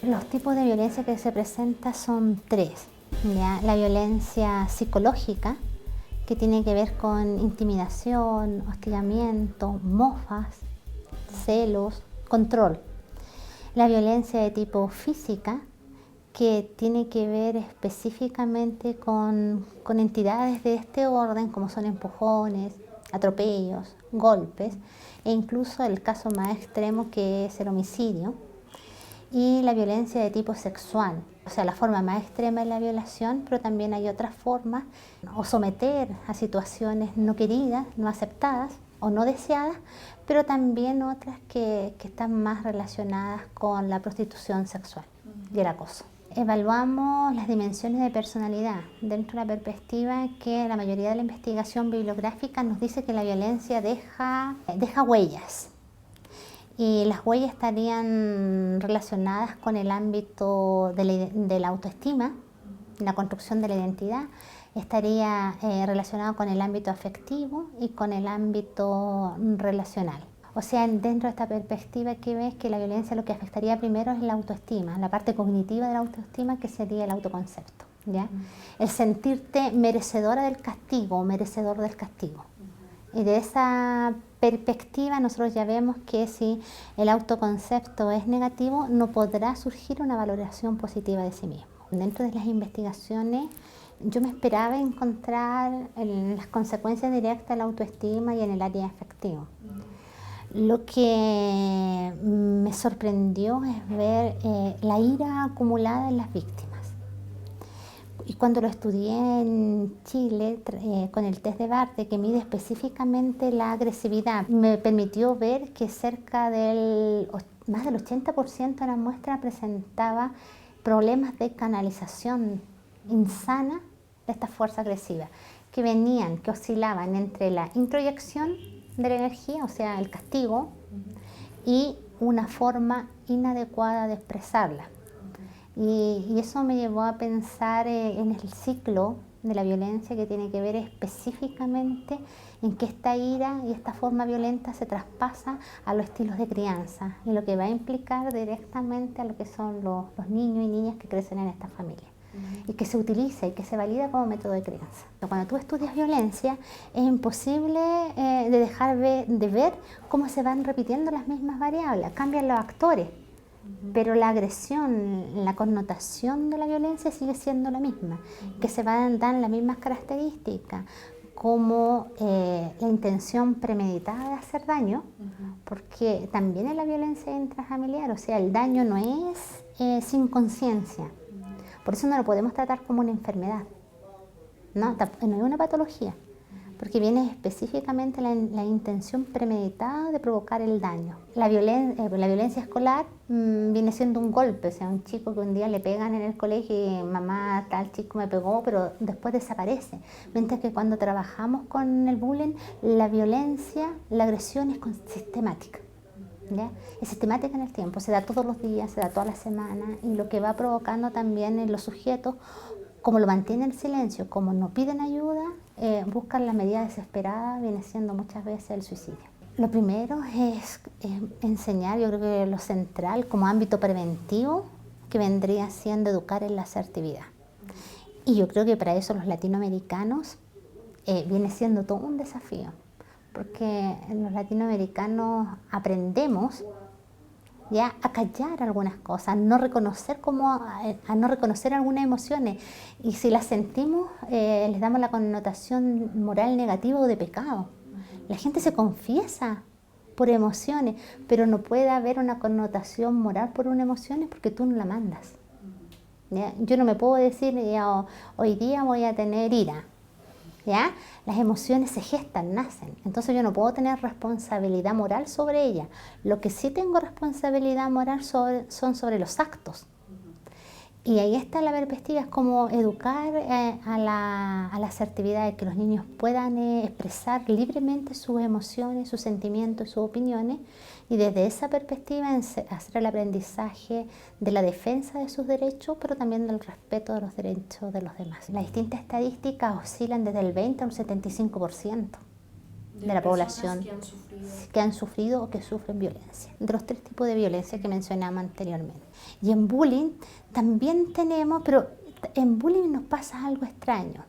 Los tipos de violencia que se presentan son tres, ¿ya? La violencia psicológica, que tiene que ver con intimidación, hostigamiento, mofas, celos, control. La violencia de tipo física, que tiene que ver específicamente con entidades de este orden, como son empujones, atropellos, golpes, e incluso el caso más extremo, que es el homicidio. Y la violencia de tipo sexual, o sea, la forma más extrema es la violación, pero también hay otras formas, o someter a situaciones no queridas, no aceptadas o no deseadas, pero también otras que están más relacionadas con la prostitución sexual y el acoso. Evaluamos las dimensiones de personalidad dentro de la perspectiva que la mayoría de la investigación bibliográfica nos dice que la violencia deja huellas. Y las huellas estarían relacionadas con el ámbito de la autoestima, la construcción de la identidad, estaría relacionado con el ámbito afectivo y con el ámbito relacional. O sea, dentro de esta perspectiva que ves que la violencia lo que afectaría primero es la autoestima, la parte cognitiva de la autoestima, que sería el autoconcepto, ¿ya? El sentirte merecedora del castigo o merecedor del castigo. Y de esa perspectiva nosotros ya vemos que si el autoconcepto es negativo, no podrá surgir una valoración positiva de sí mismo. Dentro de las investigaciones yo me esperaba encontrar las consecuencias directas de la autoestima y en el área afectiva. Lo que me sorprendió es ver la ira acumulada en las víctimas. Y cuando lo estudié en Chile con el test de Barde, que mide específicamente la agresividad, me permitió ver que más del 80% de la muestra presentaba problemas de canalización insana de esta fuerza agresiva, que oscilaban entre la introyección de la energía, o sea, el castigo, y una forma inadecuada de expresarla. Y eso me llevó a pensar en el ciclo de la violencia, que tiene que ver específicamente en que esta ira y esta forma violenta se traspasa a los estilos de crianza y lo que va a implicar directamente a lo que son los niños y niñas que crecen en esta familia. Y que se utiliza y que se valida como método de crianza. Cuando tú estudias violencia, es imposible de dejar de ver cómo se van repitiendo las mismas variables, cambian los actores, pero la agresión, la connotación de la violencia sigue siendo la misma, que se dan las mismas características, como la intención premeditada de hacer daño, porque también en la violencia intrafamiliar, o sea, el daño no es sin conciencia. Por eso no lo podemos tratar como una enfermedad, no es una patología, porque viene específicamente la intención premeditada de provocar el daño. La violencia escolar viene siendo un golpe, o sea, un chico que un día le pegan en el colegio y mamá, tal chico me pegó, pero después desaparece. Mientras que cuando trabajamos con el bullying, la violencia, la agresión es sistemática. ¿Ya? Es sistemática en el tiempo, se da todos los días, se da toda la semana, y lo que va provocando también en los sujetos, como lo mantienen en silencio, como no piden ayuda, buscan la medida desesperada, viene siendo muchas veces el suicidio. Lo primero es enseñar, yo creo que lo central como ámbito preventivo, que vendría siendo educar en la asertividad. Y yo creo que para eso los latinoamericanos viene siendo todo un desafío, porque los latinoamericanos aprendemos ya a callar algunas cosas, a no reconocer algunas emociones, y si las sentimos les damos la connotación moral negativa o de pecado. La gente se confiesa por emociones, pero no puede haber una connotación moral por una emoción porque tú no la mandas. ¿Ya? Yo no me puedo decir hoy día voy a tener ira. ¿Ya? Las emociones se gestan, nacen, entonces yo no puedo tener responsabilidad moral sobre ellas. Lo que sí tengo responsabilidad moral son sobre los actos. Y ahí está la perspectiva, es como educar a la asertividad, de que los niños puedan expresar libremente sus emociones, sus sentimientos, sus opiniones, y desde esa perspectiva hacer el aprendizaje de la defensa de sus derechos, pero también del respeto de los derechos de los demás. Las distintas estadísticas oscilan desde el 20 a un 75%. de la población que han sufrido o que sufren violencia, de los 3 tipos de violencia que mencionamos anteriormente. Y en bullying también tenemos, pero en bullying nos pasa algo extraño.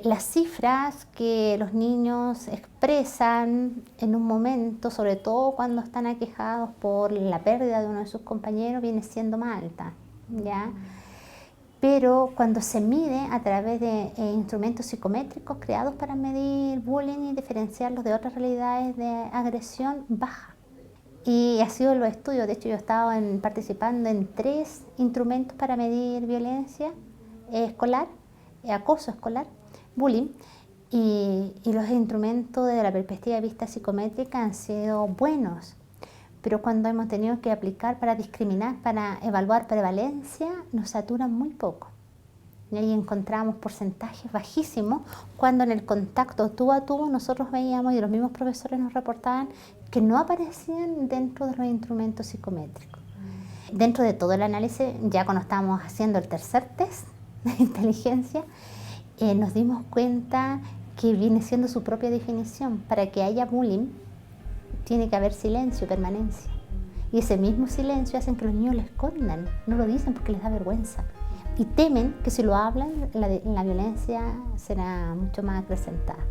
Las cifras que los niños expresan en un momento, sobre todo cuando están aquejados por la pérdida de uno de sus compañeros, viene siendo más alta, ¿ya? Pero cuando se mide a través de instrumentos psicométricos creados para medir bullying y diferenciarlos de otras realidades de agresión, baja. Y ha sido los estudios, de hecho yo he estado participando en 3 instrumentos para medir violencia escolar, acoso escolar, bullying, y los instrumentos desde la perspectiva de vista psicométrica han sido buenos. Pero cuando hemos tenido que aplicar para discriminar, para evaluar prevalencia, nos saturan muy poco. Y ahí encontramos porcentajes bajísimos, cuando en el contacto tubo a tubo nosotros veíamos, y los mismos profesores nos reportaban, que no aparecían dentro de los instrumentos psicométricos. Dentro de todo el análisis, ya cuando estábamos haciendo el tercer test de inteligencia, nos dimos cuenta que viene siendo su propia definición. Para que haya bullying, tiene que haber silencio, permanencia. Y ese mismo silencio hace que los niños lo escondan, no lo dicen porque les da vergüenza. Y temen que si lo hablan, la violencia será mucho más acrecentada.